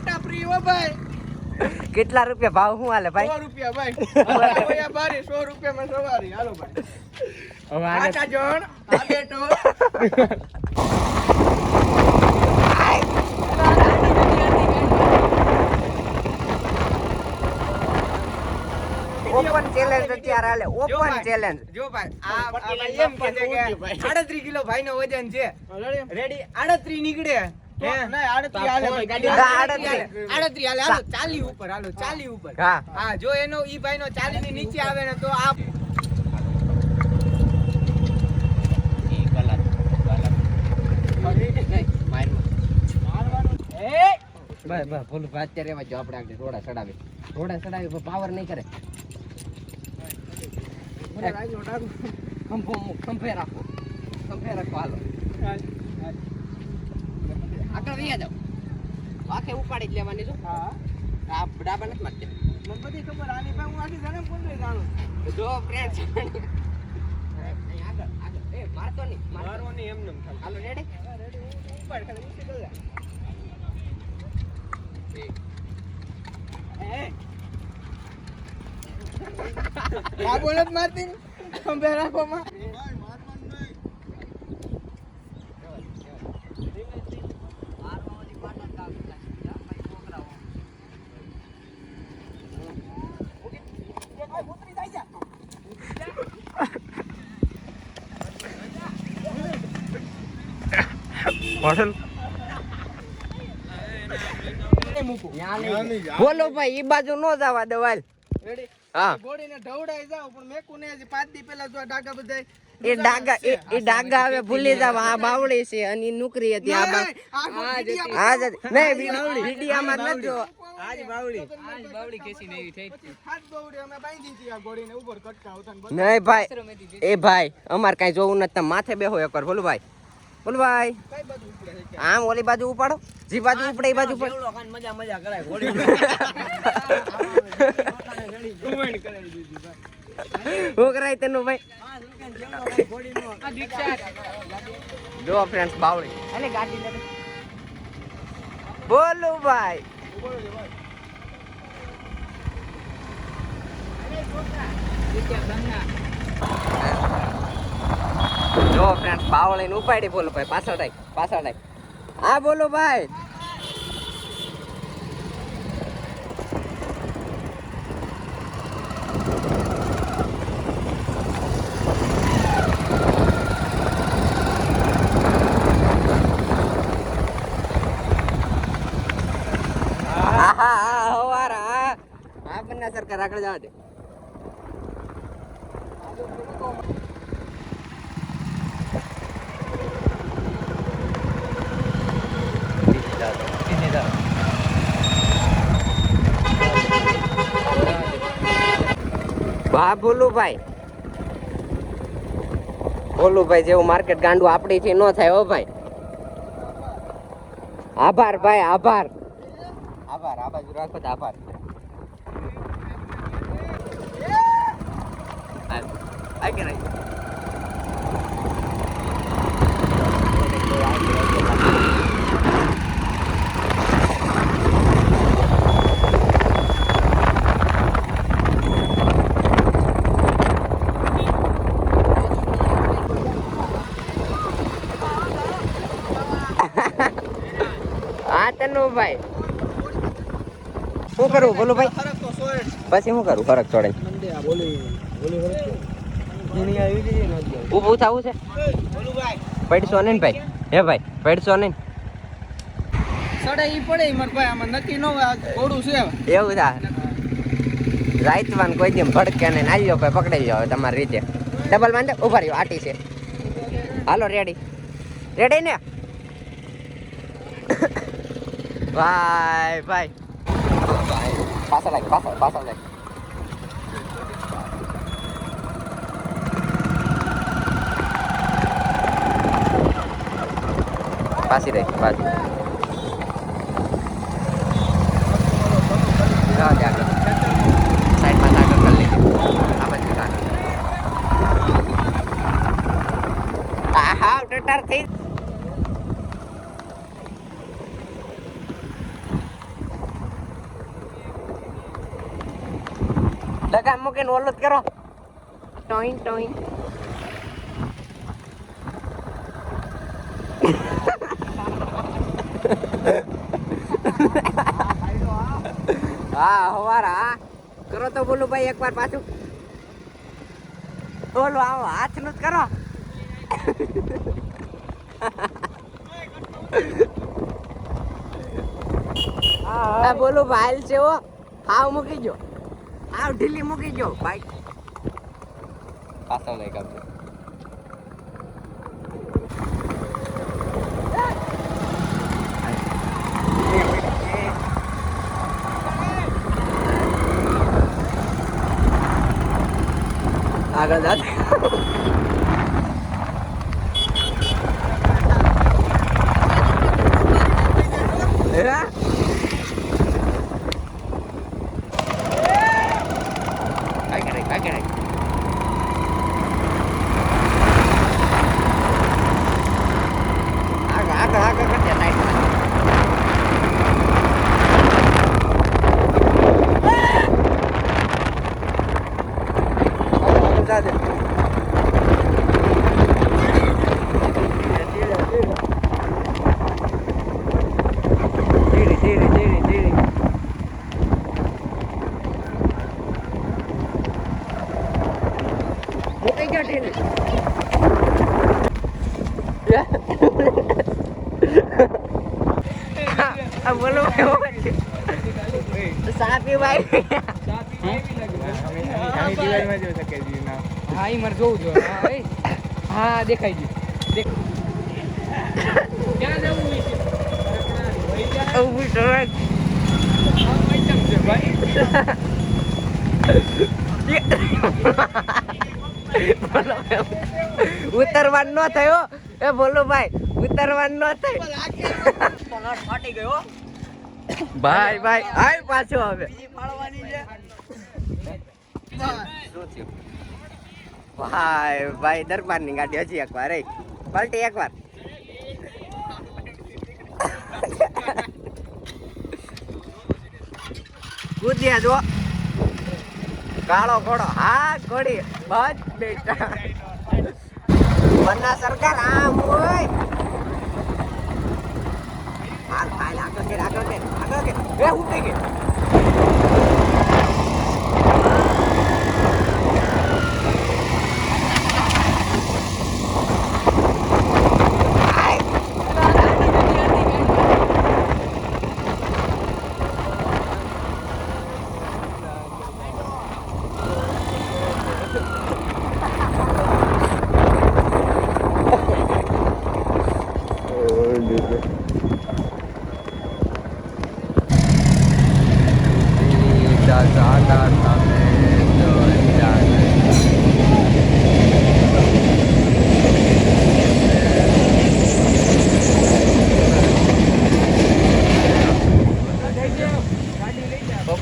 ફટાફરી હો ભાઈ. કેટલા રૂપિયા ભાવ શું હાલે ભાઈ? 100 રૂપિયા ભાઈ. ઓયા બારી 100 રૂપિયામાં સવારી. હાલો ભાઈ. હવે આટા જણ આ બેટો. ઓપન ચેલેન્જ અત્યારે હાલે. Open challenge. જો ભાઈ આ એમ કે છે કે 38 કિલો ભાઈનો વજન છે. રેડી 38 નીકળે. હે નહીં 38 હાલે ભાઈ ગાડી 38 હાલે. હાલો 40 ઉપર. હાલો 40 ઉપર. હા જો એનો ઈ ભાઈનો 40 ની નીચે આવે ને તો આ બસ ભૂલ અત્યારે એમાં જો આપણે રોડા ચડાવી પાવર નહીં કરે. ખંભે રાખો હાલો આગળ વહી જાઓ. આખે ઉપાડી જ લેવાની છો. આ ડાબા નથી મારતી. મને બધી ખબર આની ભાઈ હું આખી જણે કોણ રે જાણું. જો ફ્રેન્ડ આગળ એ મારતો નહીં એમ નમ ખાલી. હાલો રેડી ઉપાડ ખાલી ઊંચી કરી દે. આ બોલત મારતી ખંભે રાખો માં. બોલો ભાઈ ઈ બાજુ નો જવા દવાલ. રેડી હા ગોળીને ઢવડાઈ જાવ પણ મેકુને હજી 5 દી પહેલા જો ડાગા બધાય એ ડાગા હવે ભૂલી જાવ. આ બાવળી છે અને ઈ નુકરી હતી. આ નહીં વિડિયામાં નથી જો. આજ બાવળી કેસી નવી થઈ. હાથ બાવળી અમે બાંધી હતી આ ગોળીને ઉપર કટકા આવતા ને નહીં ભાઈ એ ભાઈ અમાર કઈ જોવું નથી. તમે માથે બેહો એકવાર. બોલું ભાઈ કઈ બાજુ ઉપડે છે આમ ઓલી બાજુ ઉપાડો. જી બાજુ ઉપડે એ બાજુ ઉપર મજા કરાય ગોળી કમેન્ટ કરાવી દીધી ભાઈ. હું કરાય તેનું ભાઈ જો ફ્રેન્ડ્સ બાવળી અને ગાડી લે. બોલું ભાઈ જો ફ્રેન્ડ્સ બાવળી ને ઉપાડી. બોલો ભાઈ પાછળ હા બોલો ભાઈ સરકાર આગળ જવા દે. વાહ ભોલુભાઈ જેવું માર્કેટ ગાંડું આપડી થી ન થાય. હો ભાઈ આભાર ભાઈ આભાર આ બાજુ રાખો તો આભાર. I can ભાઈ શું કરું બોલો ભાઈ પછી શું કરું ફરક છોડે ઊભું થવું છે પડશો નહીં ભાઈ. હે ભાઈ પડશો નહીં. સડે ઈ પડે માર ભાઈ આમાં નક્કી ન હોય ઘોડું છે એવું થાય રાઈતવાન કોઈ દી ભડકે નહીં. આલ્યો ભાઈ પકડાઈ જાવ તમારી રીતે. ડબલ માંડે ઉભા રહ્યો આટી છે. હાલો રેડી ને ભાઈ પાછળ લાગ પાછી રહી પાછી સાઈડમાં આગળ કરી લીધી. આ બાજુ હા ટટાર થઈ લગા મૂકીને ઓલું જ કરો ટોઈન ટોઈન હા હવારા હા કરો તો બોલું ભાઈ એકવાર પાછું બોલો આવો હાથ નું જ કરો હા બોલું ભાઈ છે હો હાવ મૂકી જો હાવ ઢીલી મૂકી જો ભાઈ પાછો લઈ કાઢો આગળ જા બોલો સાપી ભાઈ હા ઈ મારે જોવું જોઈએ હા દેખાઈ ગયું ક્યાં જવું ઉતરવાનું ન થયો એ બોલો ભાઈ ઉતરવાનું ન થયું ફાટી ગયો ભાઈ ભાઈ આય પાછો હવે ભાઈ ભાઈ દરબારની ગાડી હજી એકવાર પલટી એકવાર કૂદ્યા જો કાળો ઘોડો હા ઘોડી બસ બેટા બન્ના સરકાર આમ હોય હાલ હાલ આગળ કે એ ઉઠી ગઈ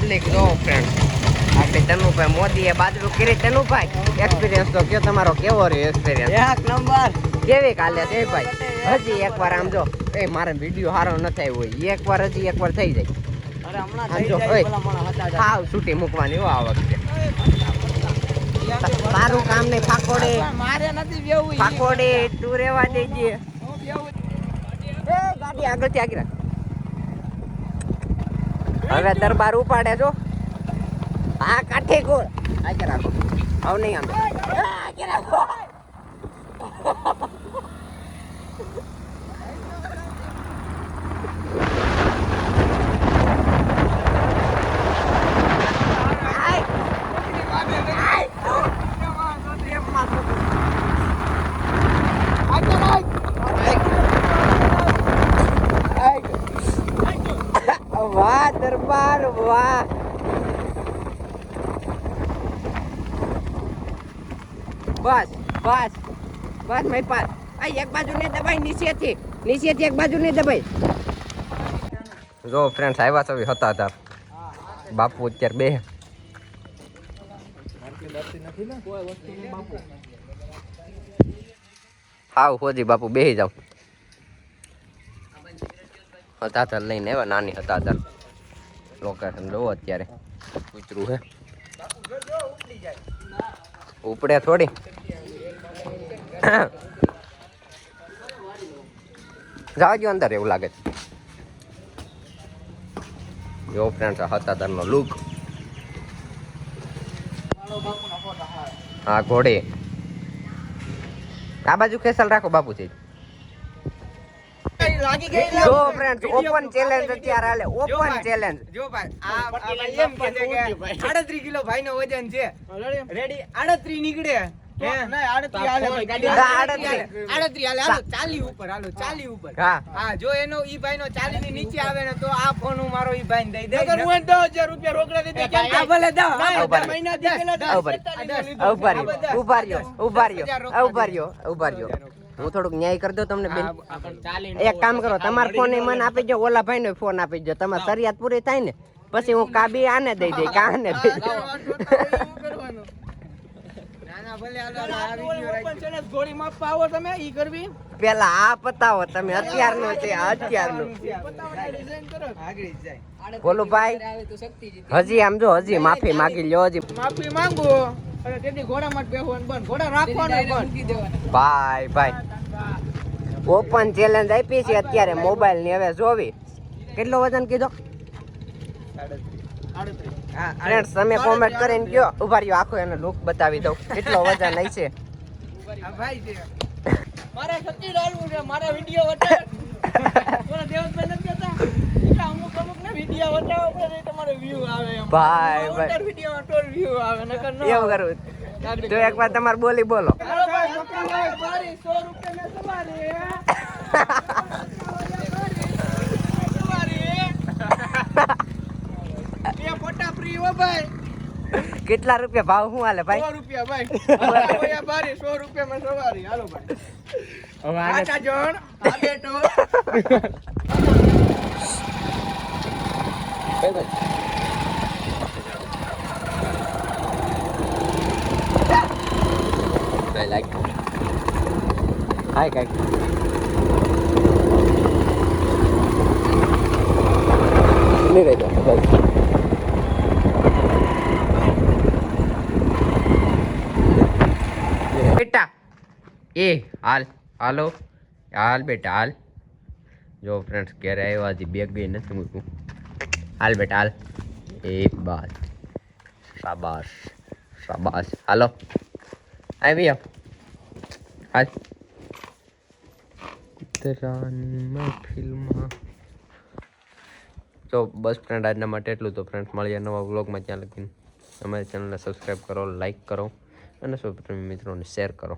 પબ્લિક જો ફ્રેન્ડ આપણે તનુભાઈ મોદીએ બાજુ કરી તનુભાઈ એક્સપિરિયન્સ તો કયો તમારો કેવો રહ્યો એક્સપિરિયન્સ એક નંબર કેવી કાલે છે ભાઈ હજી એકવાર આમ જો એ મારે વિડીયો સારો ન થાય હોય એકવાર હજી એકવાર થઈ જાય અરે હમણાં આમ થઈ જો જાય પેલા માણસ હતા હાવ છૂટી મૂકવાની હો આ વખતે તારું કામ નહીં ફાકોડે મારે નથી બેવું ફાકોડે તું રેવા દેજે એ ગાડી આગળથી આગળ રાખ હવે દરબાર ઉપાડે જો હા કાઠે ગોળ આગળ રાખો આવ નહીં આમ આગળ રાખો વાહ દરબાર વાહ બસ બસ બસ મેં પાસ આ એક બાજુ ને દબાઈ નીચેથી એક બાજુ ને દબાઈ જો ફ્રેન્ડ્સ આવ્યા છો હતા હતા બાપુ અત્યારે બે હાવ હોજી બાપુ બેહી જાવ હતા લઈને આવ્યા નાની હતા લોકેશન જોવો અત્યારે કૂતરું હે ઉપડે થોડી જાવજો અંદર એવું લાગે છે જો ફ્રેન્ડ્સ હતાદરનો લુક હા ઘોડે આ બાજુ ખેસલ રાખો બાપુજી લાગી ગઈ જો ફ્રેન્ડ્સ ઓપન ચેલેન્જ અત્યારે હાલે ઓપન ચેલેન્જ જો ભાઈ આ ભાઈ એમ કહે છે કે 38 કિલો ભાઈ નો વજન છે રેડી 38 નીકળે હે નહીં 38 હાલે ભાઈ ગાડી 38 હાલે હાલો 40 ઉપર હાલો 40 ઉપર હા જો એનો ઈ ભાઈ નો 40 ની નીચે આવે ને તો આ ફોન હું મારો ઈ ભાઈ ને દઈ દે અગર હું 10000 રૂપિયા રોકડા દે કેમ કે ભલે દો મહિના દી પેલા ઉભા રહ્યો હું થોડુંક ન્યાય કરી દઉં તમને બેન એક કામ કરો તમારા ફોન એ મને આપી દો ઓલા ભાઈ નો ફોન આપી દો તમારી શરિયાત પૂરી થાય ને પછી હું કાબી આને દઈ દઈ કાને દઈ દઈ પેલા આ પતાવો તમે અત્યારનો છે અત્યારનો બોલો ભાઈ હજી આમ જો હજી માફી માગી લ્યો હજી માફી માંગુ અને તેથી ઘોડામાં જ બેહવાનું બંધ ઘોડા રાખવાનો બંધ ભાઈ ઓપન ચેલેન્જ આપી છે અત્યારે મોબાઈલ ની હવે જોવી કેટલો વજન કીધો ફ્રેન્ડ્સ તમે કોમેન્ટ કરીને કયો ઉભા રહ્યો આખો એનો લુક બતાવી દઉં કેટલો વજન હઈ છે ભાઈ છે મારે સચ્ચી ડાલવું છે મારા વિડિયો વટાવ ઓલા દેવતભાઈ નથી કહેતા કે અમુક ને વિડિયો વટાવો પડે તમારો વ્યૂ આવે એમ ભાઈ વિડિયોમાં ટોલ વ્યૂ આવે નકર ન એવું કરું તો એકવાર તમારે બોલી બોલો ભાઈ 100 રૂપિયા ને સવારી એ ફોટા ફ્રી હો ભાઈ કેટલા રૂપિયા ભાવ શું હાલે ભાઈ 100 રૂપિયા ભાઈ ઓયા બારી 100 રૂપિયા માં સવારી હાલો ભાઈ હવે આટા જોણ આ બેટો I like hi guys ले गए बेटा ए હાલો બેટા હાલ જો ફ્રેન્ડ્સ ઘરે આવ્યા હજી બેગ બી નથી મૂક્યું હાલ બેટા હાલ એક બાદ શાબાશ હાલો આવી હાલ કૂતરાની મહેફિલમાં તો બસ ફ્રેન્ડ આજના માટે એટલું તો ફ્રેન્ડ્સ મળીએ નવા વ્લોગમાં ત્યાં લગીને અમારી ચેનલને સબસ્ક્રાઈબ કરો લાઈક કરો અને સૌ મિત્રોને શેર કરો